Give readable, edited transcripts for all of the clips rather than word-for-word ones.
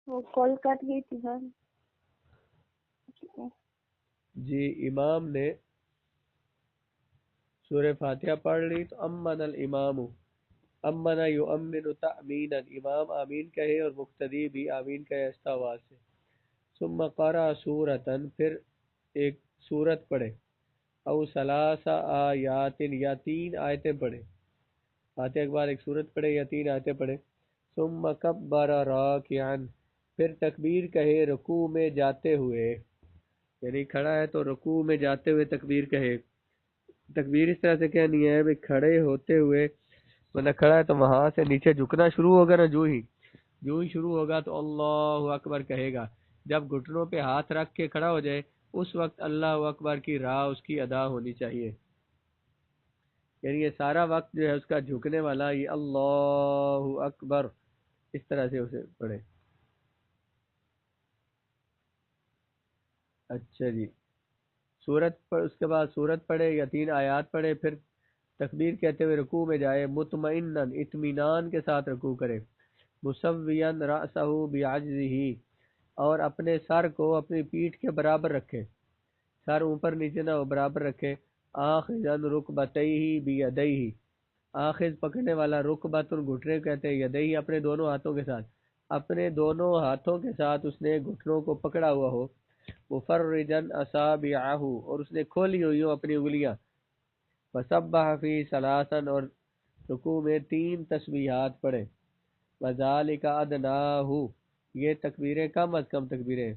وہ کال کٹ گئی تھی سر. جی امام نے سورہ فاتحہ پڑھ لی تو امن الامام، امن یؤمن تأمینا، امام آمین کہے اور مقتدی بھی آمین کہے آہستہ آواز سے. ثم قرأ سورتن، پھر ایک سورت پڑھے، او ثلاث آیات، یا 3 آیتیں پڑھے، فاتحہ کے بعد ایک سورت پڑھے یا 3 آیتیں پڑھے. ثم کبر راکعا، پھر تکبیر کہے رکوع میں جاتے ہوئے، یعنی کھڑا ہے تو رکوع میں جاتے ہوئے تکبیر کہے. تکبیر اس طرح سے کہنی ہے بھی کھڑے ہوتے ہوئے، مطلب کھڑا ہے تو وہاں سے نیچے جھکنا شروع ہوگا نا، جو ہی شروع ہوگا تو اللہ اکبر کہے گا. جب گھٹنوں پہ ہاتھ رکھ کے کھڑا ہو جائے اس وقت اللہ اکبر کی راہ اس کی ادا ہونی چاہیے. یعنی یہ سارا وقت جو ہے اس کا جھکنے والا، یہ اللہ اکبر اس طرح سے اسے پڑھے. اچھا جی، سورت پر اس کے بعد سورت پڑھے یا 3 آیات پڑھے، پھر تکبیر کہتے ہوئے رکوع میں جائے، مطمئنن اطمینان کے ساتھ رکوع کرے، مسویاً رأسہ بعجزہ، اور اپنے سر کو اپنی پیٹھ کے برابر رکھے، سر اوپر نیچے نہ ہو، برابر رکھے. آخذن رکبتیہ بیدیہ، آخذ پکڑنے والا، رکبتن گھٹنے کہتے ہیں، یدیہ اپنے دونوں ہاتھوں کے ساتھ، اپنے دونوں ہاتھوں کے ساتھ اس نے گھٹنوں کو پکڑا ہوا ہو. مفرجن اصابعہ، اور اس نے کھولی ہوئی ہوں اپنی انگلیاں. وسبح فی ثلاثا، اور رکوع میں 3 تسبیحات پڑھے. وذالک ادناہ، یہ تکبیریں کم از کم تکبیریں،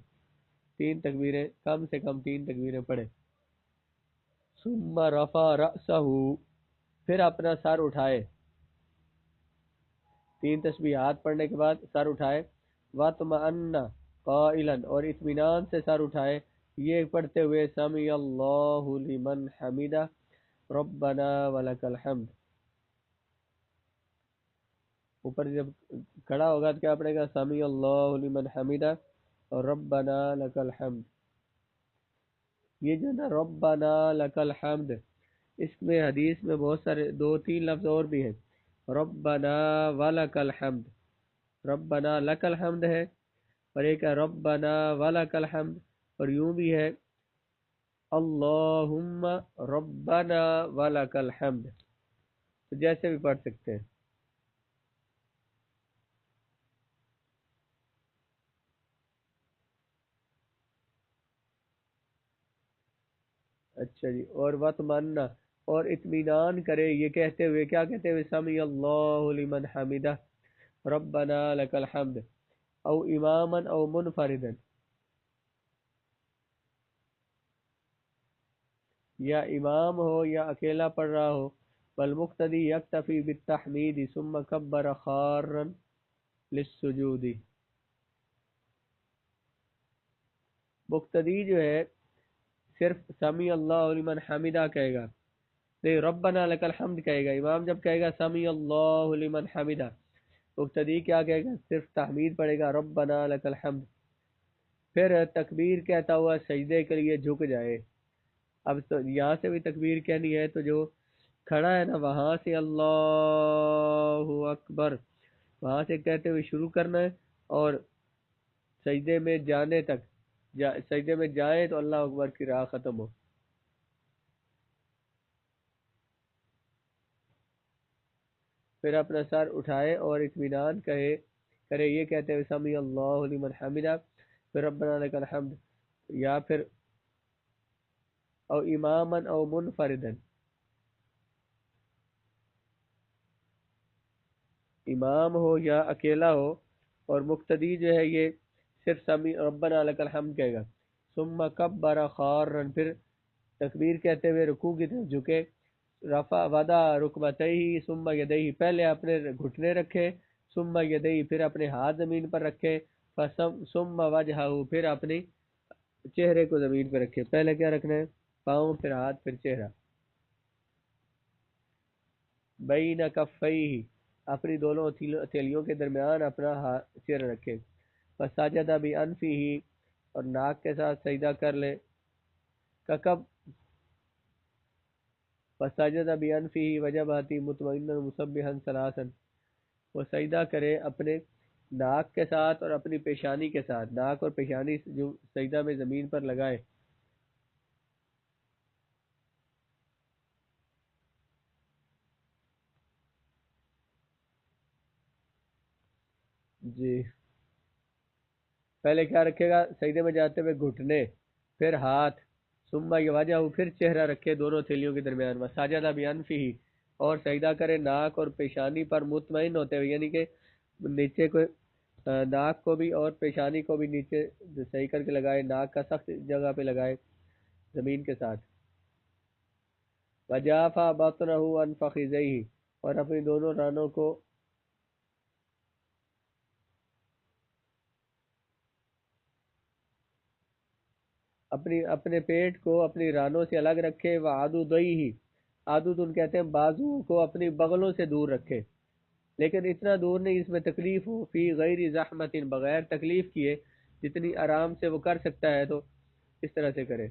3 تکبیریں، کم سے کم 3 تکبیریں پڑھے. ثم رفع رأسہ، پھر اپنا سر اٹھائے، 3 تسبیحات پڑھنے کے بعد سر اٹھائے. وَاطْمَأَنَّ قائلا، اور اطمینان سے سر اٹھائے یہ پڑھتے ہوئے سمی اللہ لمن حمدہ ربنا ولک الحمد. اوپر جب کھڑا ہوگا تو کیا پڑھے گا؟ سمی اللہ لمن حمدہ اور ربنا لک الحمد. یہ جو نا ربنا لک الحمد، اس میں حدیث میں بہت سارے 2-3 لفظ اور بھی ہیں. ربنا ولک الحمد، ربنا لک الحمد ہے، اور ایک ہے ربنا ولک الحمد، اور یوں بھی ہے اللہم ربنا ولک الحمد. تو جیسے بھی پڑھ سکتے ہیں. اچھا جی، اور وطمنا، اور اطمینان کرے یہ کہتے ہوئے، کیا کہتے ہوئے؟ سمی اللہ لمن حمدہ ربنا لک الحمد، او اماما او منفردا، یا امام ہو یا اکیلا پڑھ رہا ہو. والمقتدی یکتفی بالتحمید ثم کبر خارا للسجود، مقتدی جو ہے صرف سمی اللہ لمن حمدہ کہے گا، نہیں ربنا لک الحمد کہے گا. امام جب کہے گا سمی اللہ لمن حمدہ، مقتدی کیا کہے گا؟ صرف تحمید پڑھے گا ربنا لک الحمد، پھر تکبیر کہتا ہوا سجدے کے لیے جھک جائے. اب تو یہاں سے بھی تکبیر کہنی ہے تو جو کھڑا ہے نا وہاں سے اللہ اکبر وہاں سے کہتے ہوئے شروع کرنا ہے، اور سجدے میں جانے تک، سجدے میں جائیں تو اللہ اکبر کی راہ ختم ہو. پھر اپنا سر اٹھائے اور اطمینان کرے یہ کہتے ہوئے سمی اللہ لمن حمدہ، پھر ربنا لک الحمد، یا پھر او اماما او منفردا، امام ہو یا اکیلا ہو، اور مقتدی جو ہے یہ صرف سمی ربنا لک الحمد کہے گا. ثم کبر خارا، پھر تکبیر کہتے ہوئے رکوع کی طرف جھکے. رفع وضع رکبتیہ ثم یدیہ، پہلے اپنے گھٹنے رکھے، ثم یدیہ پھر اپنے ہاتھ زمین پر رکھے، ثم وجہہ پھر اپنے چہرے کو زمین پر رکھے. پہلے کیا رکھنا ہے؟ پاؤں، پھر ہاتھ، پھر چہرہ. بین کفیہ، اپنی دونوں ہتھیلیوں کے درمیان اپنا چہرہ رکھے. فسجد بانفہ، اور ناک کے ساتھ سجدہ کر لے. کب؟ فسجد بانفہ وجبہتی مطمئنا مسبحا ثلاثا، وہ سجدہ کرے اپنے ناک کے ساتھ اور اپنی پیشانی کے ساتھ، ناک اور پیشانی جو سجدہ میں زمین پر لگائے. جی، پہلے کیا رکھے گا؟ سجدے میں جاتے ہوئے گھٹنے، پھر ہاتھ، ثم یواجہ، پھر چہرہ رکھے دونوں تھیلیوں کے درمیان، مساجدہ بانفہ، اور سجدہ کرے ناک اور پیشانی پر مطمئن ہوتے ہوئے، یعنی کہ نیچے کو ناک کو بھی اور پیشانی کو بھی نیچے صحیح کر کے لگائے، ناک کا سخت جگہ پہ لگائے زمین کے ساتھ. وجافا بطنہ عن فخذیہ، اور اپنی دونوں رانوں کو اپنے پیٹ کو اپنی رانوں سے الگ رکھے. وعضدیہ، عضد کہتے ہیں بازو کو اپنی بغلوں سے دور رکھے، لیکن اتنا دور نہیں اس میں تکلیف ہو، فی غیر زحمت، بغیر تکلیف کیے، جتنی آرام سے وہ کر سکتا ہے تو اس طرح سے کرے.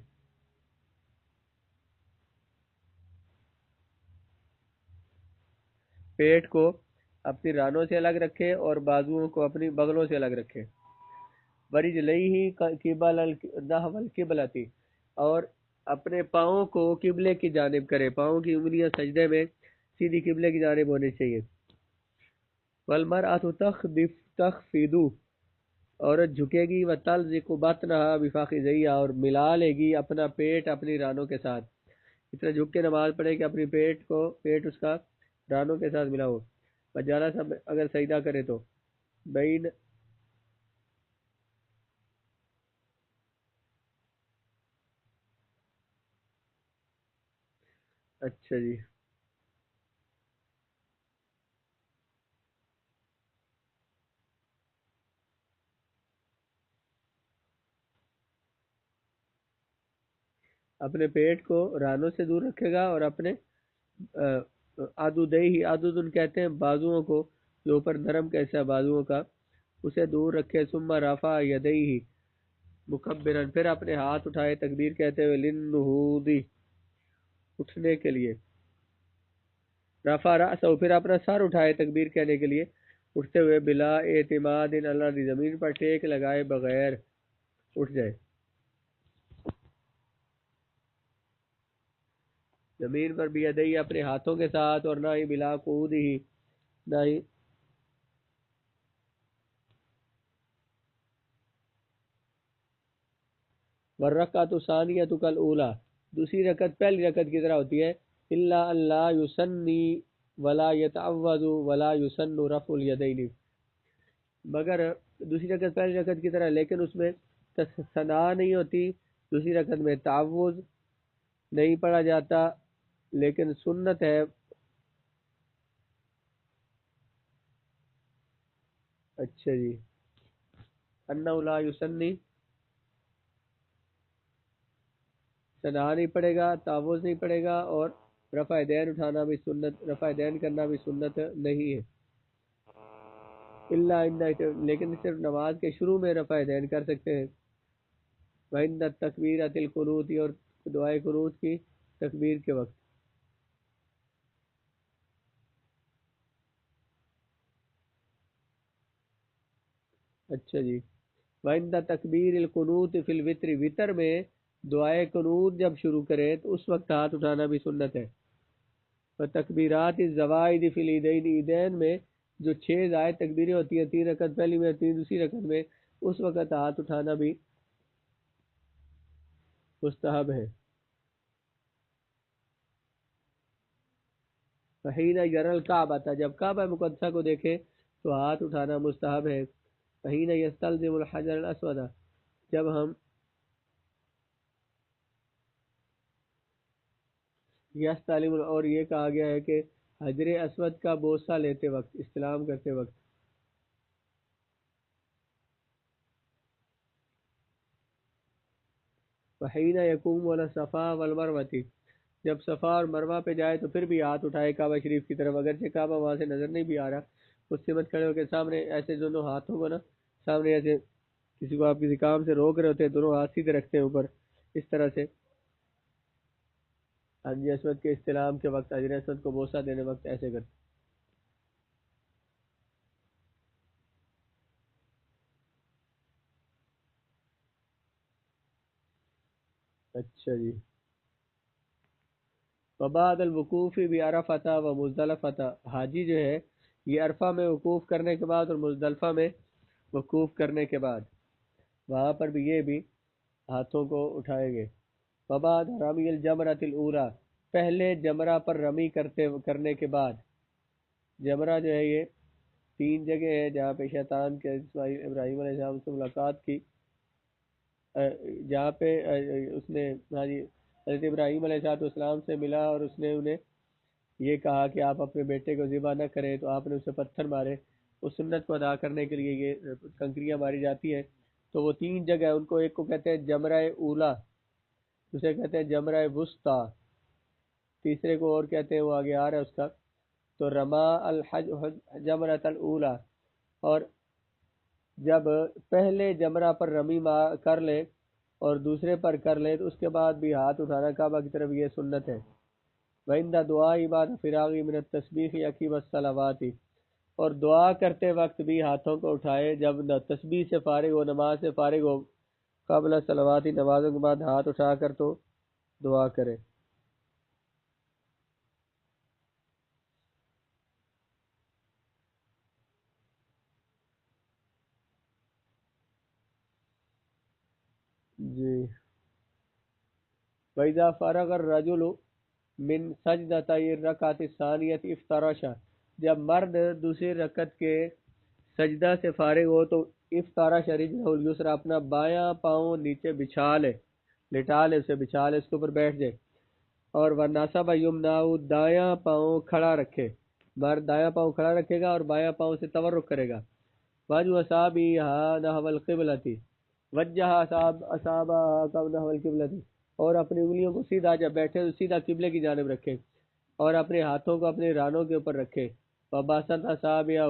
پیٹ کو اپنی رانوں سے الگ رکھے اور بازوؤں کو اپنی بغلوں سے الگ رکھے. ورجلیہ قبل نحو القبلۃ، اور اپنے پاؤں کو قبلے کی جانب کرے، پاؤں کی انگلیاں سجدے میں سیدھی قبلے کی جانب ہونی چاہیے. والمرأۃ تخفض، عورت جھکے گی، وتلزق بطنها بفخذیہا، اور ملا لے گی اپنا پیٹ اپنی رانوں کے ساتھ. اس طرح جھک کے نماز پڑھے کہ اپنی پیٹ اس کا رانوں کے ساتھ ملا ہو. وجالس، اگر سجدہ کرے تو بین، اچھا جی، اپنے پیٹ کو رانوں سے دور رکھے گا اور اپنے عدودیہ، عدود کہتے ہیں بازوؤں کو، جو اوپر نرم کا حصہ ہے بازوؤں کا، اسے دور رکھے. ثم رفع یدیہ مکبرن، پھر اپنے ہاتھ اٹھائے تکبیر کہتے ہوئے، للنہوض، اٹھنے کے لیے. رفع رأسہ، پھر اپنا سر اٹھائے تکبیر کہنے کے لیے، اٹھتے ہوئے، بلا اعتماد اللہ دی، زمین پر ٹیک لگائے بغیر اٹھ جائے، زمین پر بیدئی اپنے ہاتھوں کے ساتھ، اور نہ ہی بلا قعود ہی، نہ ہی والرکعۃ الثانیۃ کالاولی، دوسری رکعت پہلی رکعت کی طرح ہوتی ہے. الا اللہ یسنی ولا یتعوذ ولا یسن رفع الیدین، مگر دوسری رکعت پہلی رکعت کی طرح، لیکن اس میں ثنا نہیں ہوتی، دوسری رکعت میں تعوذ نہیں پڑھا جاتا، لیکن سنت ہے. اچھا جی، انہ لا یسنی، ثنا نہیں پڑے گا، تعوذ نہیں پڑے گا، اور رفع دین اٹھانا بھی سنت، رفع دین کرنا بھی سنت نہیں ہے. لیکن صرف نماز کے شروع میں رفع دین کر سکتے ہیں. وَعِنْدَ تَكْبِيرَةِ الْقُنُوتِ، اور دعائے قنوت کی تکبیر کے وقت. اچھا جی، وَعِنْدَ تَكْبِيرِ الْقُنُوتِ فِي الْوِتْرِ، وطر میں دعائے قنوت جب شروع کرے تو اس وقت ہاتھ اٹھانا بھی سنت ہے. وَتَكْبِيرَاتِ الزَّوَائِدِ فِي الْعِيدَيْنِ، عیدین میں جو 6 زائد تکبیریں ہوتی ہیں، 3 رکعت پہلی میں 3 دوسری رکعت میں، اس وقت ہاتھ اٹھانا بھی مستحب ہے. فحین یر الکعبۃ، جب کعبہ مقدسہ کو دیکھے تو ہاتھ اٹھانا مستحب ہے. فحین یستلزم الحجر الاسود، جب ہم یستلم، اور یہ کہا گیا ہے کہ حجر اسود کا بوسہ لیتے وقت، استلام کرتے وقت. فحین یقوم علی الصفا والمروہ، جب صفا اور مروہ پہ جائے تو پھر بھی ہاتھ اٹھائے کعبہ شریف کی طرف، اگرچہ کعبہ وہاں سے نظر نہیں بھی آ رہا، اس سے مت کھڑے ہو کے سامنے ایسے دونوں ہاتھوں کو نا سامنے، ایسے کسی کو آپ کسی کام سے روک رہے ہوتے ہیں، دونوں ہاتھ سیدھے رکھتے ہیں اوپر، اس طرح سے حجر اسود کے استلام کے وقت، حجر اسود کو بوسہ دینے وقت ایسے کرتے. اچھا جی. وبعد الوقوف بعرفہ و مزدلفہ، حاجی جو ہے یہ عرفہ میں وقوف کرنے کے بعد اور مزدلفہ میں وقوف کرنے کے بعد وہاں پر بھی یہ بھی ہاتھوں کو اٹھائیں گے. وبعد رمی الجمرۃ الاولی، پہلے جمرہ پر رمی کرنے کے بعد. جمرہ جو ہے یہ تین جگہ ہے جہاں پہ شیطان کے ابراہیم علیہ السلام سے ملاقات کی، جہاں پہ اس نے ہاں جی حضرت ابراہیم علیہ السلام سے ملا اور اس نے انہیں یہ کہا کہ آپ اپنے بیٹے کو ذبح نہ کریں، تو آپ نے اسے پتھر مارے. اس سنت کو ادا کرنے کے لیے یہ کنکریاں ماری جاتی ہیں. تو وہ تین جگہ ان کو، ایک کو کہتے ہیں جمرہ اولا، دوسرے کہتے ہیں جمرہ وسطیٰ، تیسرے کو اور کہتے ہیں وہ آگے آ رہا ہے اس کا. تو رما الحج جمرۃ الاولی، اور جب پہلے جمرہ پر رمی کر لے اور دوسرے پر کر لے تو اس کے بعد بھی ہاتھ اٹھانا کعبہ کی طرف، یہ سنت ہے. وَعِنْدَ دُعَاءِ بَعْدَ فِرَاغِ مِنَ التَّسْبِيحِ عَقِبَ الصَّلَوَاتِ، اور دعا کرتے وقت بھی ہاتھوں کو اٹھائے جب تسبیح سے فارغ ہو، نماز سے فارغ ہو، قبل الصلوات، نمازوں کے بعد ہاتھ اٹھا کر تو دعا کرے. جی. وَإِذَا فَرَغَ الرَّجُلُ مِنْ سَجْدَتَيِ الرَّكْعَةِ الثَّانِيَةِ افْتَرَشَ، جب مرد دوسری رکعت کے سجدہ سے فارغ ہو تو افطارش رجلہ الیسریٰ، اپنا بایاں پاؤں نیچے بچھا لے، لٹا لے، اسے بچھا لے، اس کے اوپر بیٹھ جائے. اور ونصب یمناہ، دایاں پاؤں کھڑا رکھے، مرد دایاں پاؤں کھڑا رکھے گا اور بایاں پاؤں سے تورک کرے گا. وجہ اصابعہا نحو القبلۃ، وجہ اصابعہا نحو القبلۃ، اور اپنی انگلیوں کو سیدھا، جب بیٹھے تو سیدھا قبلے کی جانب رکھے اور اپنے ہاتھوں کو اپنے رانوں کے اوپر رکھے. وبسط اصابعہ،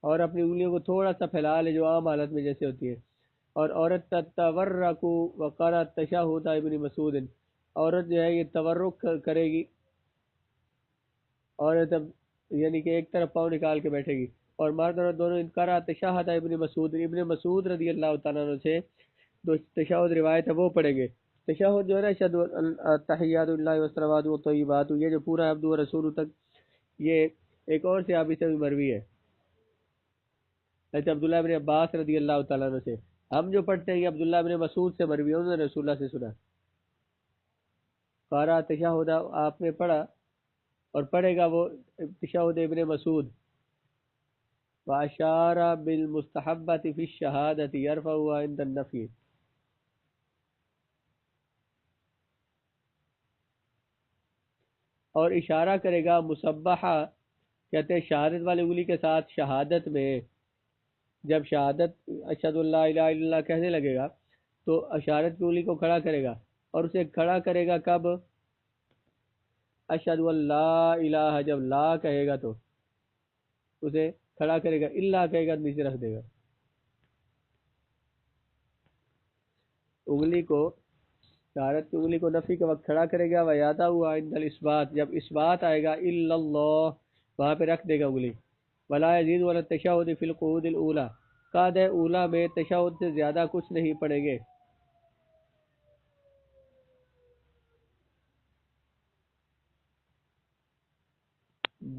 اور اپنی انگلیوں کو تھوڑا سا پھیلا لے جو عام حالت میں جیسے ہوتی ہے. اور عورت تتورک وقرأت تشہد ابن مسعود، عورت جو ہے یہ تورک کرے گی، عورت یعنی کہ ایک طرف پاؤں نکال کے بیٹھے گی، اور مرد اور دونوں انکارا تشہد ابن مسعود رضی اللہ تعالیٰ عنہ سے جو تشہد روایت ہے وہ پڑھیں گے. تشہد جو ہے نا، اشہد التحیات اللہ والصلوات والطیبات، یہ جو پورا عبد و رسول تک، یہ ایک اور صحابی سے بھی مروی ہے، حضرت عبداللہ بن عباس رضی اللہ تعالیٰ عنہ سے. ہم جو پڑھتے ہیں یہ عبداللہ بن مسعود سے مروی ہے، انہوں نے رسول اللہ سے سنا. قارا تشہد، آپ نے پڑھا اور پڑھے گا وہ تشہد ابن مسعود. واشار بالمستحبۃ فی الشہادۃ یرفعها عند النفی، اور اشارہ کرے گا مصبحہ، کہتے ہیں شہادت والی انگلی کے ساتھ شہادت میں، جب شہادت اشہد اللہ الہ الا اللہ کہنے لگے گا تو اشارت کی انگلی کو کھڑا کرے گا، اور اسے کھڑا کرے گا کب؟ اشہد اللہ الہ، جب لا کہے گا تو اسے کھڑا کرے گا، اللہ کہے گا تو نیچے رکھ دے گا. انگلی کو، شہادت کی انگلی کو نفی کے وقت کھڑا کرے گا. ویادا ہوا عند الاثبات، جب اثبات آئے گا الا اللہ، وہاں پہ رکھ دے گا انگلی. ولا یزید ولا التشہد فی القعود الاولی، قعدہ اولا میں تشہد سے زیادہ کچھ نہیں پڑھیں گے.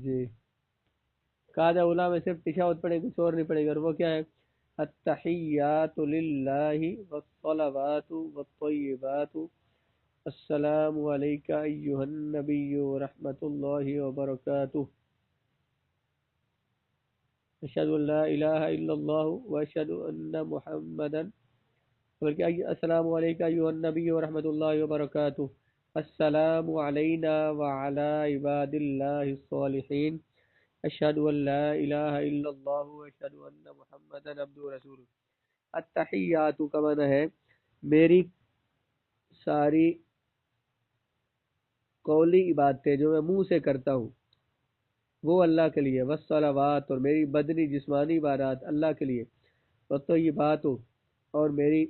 جی. قعدہ اولا میں صرف تشہد پڑھیں، کچھ اور نہیں پڑھیں گے، اور وہ کیا ہے؟ التحیات للہ والصلوات والطیبات، السلام علیکہ ایہا النبی ورحمۃ اللہ وبرکاتہ، اشہد ان لا الہ الا اللہ واشہد ان محمدا، بلکہ السلام علیکہ ایہا النبی ورحمۃ اللہ وبرکاتہ، السلام علینا وعلی عباد اللہ الصالحین، اشہد ان لا الہ الا اللہ واشہد ان محمدا عبدہ ورسولہ. التحیات کا معنی ہے میری ساری قولی عبادتیں جو میں منہ سے کرتا ہوں وہ اللہ کے لیے، والصلوات، اور میری بدنی جسمانی عبادات اللہ کے لیے، والطیبات، اور میری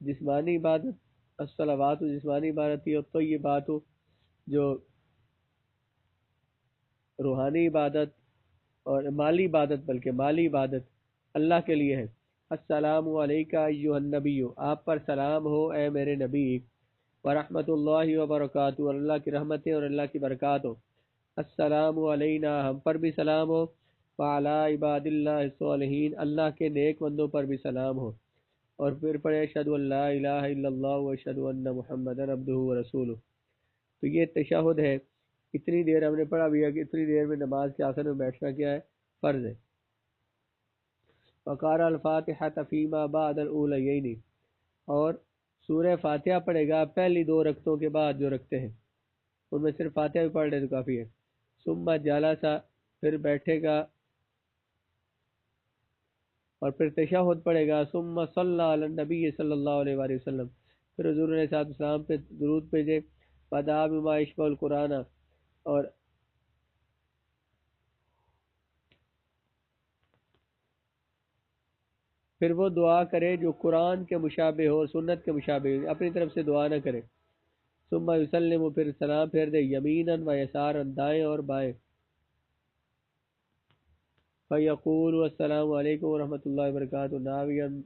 جسمانی عبادت، الصلوات جسمانی عبادت ہے، اور طیبات جو روحانی عبادت، اور مالی عبادت، بلکہ مالی عبادت اللہ کے لیے ہے۔ السلام علیکہ ایہا النبی، آپ پر سلام ہو اے میرے نبی، ورحمۃ اللہ وبرکاتہ، اور اللہ کی رحمتیں اور اللہ کی برکات ہو۔ السلام علینا، ہم پر بھی سلام ہو، وعلی عباد اللہ الصالحین، اللہ کے نیک بندوں پر بھی سلام ہو۔ اور پھر پڑھے اشہد ان لا الہ الا اللہ واشہد ان محمدا عبدہ ورسولہ۔ تو یہ تشہد ہے، اتنی دیر ہم نے پڑھا بھی ہے کہ اتنی دیر میں نماز کے آخر میں بیٹھنا کیا ہے؟ فرض ہے۔ وقارہ الفاتحہ فیما بعد الاولیین، اور سورہ فاتحہ پڑھے گا پہلی دو رکعتوں کے بعد جو رکھتے ہیں، ان میں صرف فاتحہ بھی پڑھ لے تو کافی ہے۔ ثم جلسہ، پھر بیٹھے گا اور پھر تشہد پڑھے گا۔ ثم صلی علی النبی صلی اللہ علیہ وآلہ وسلم، پھر حضور علیہ السلام پہ درود بھیجے۔ فدعا بما یشبہ القرآن، اور پھر وہ دعا کرے جو قرآن کے مشابہ ہو اور سنت کے مشابہ ہو، اپنی طرف سے دعا نہ کرے۔ ثم یسلم، پھر سلام پھیر دے، یمینا و یسارا، دائیں اور بائیں۔ فیقول السلام علیکم ورحمۃ اللہ وبرکاتہ، ناویاً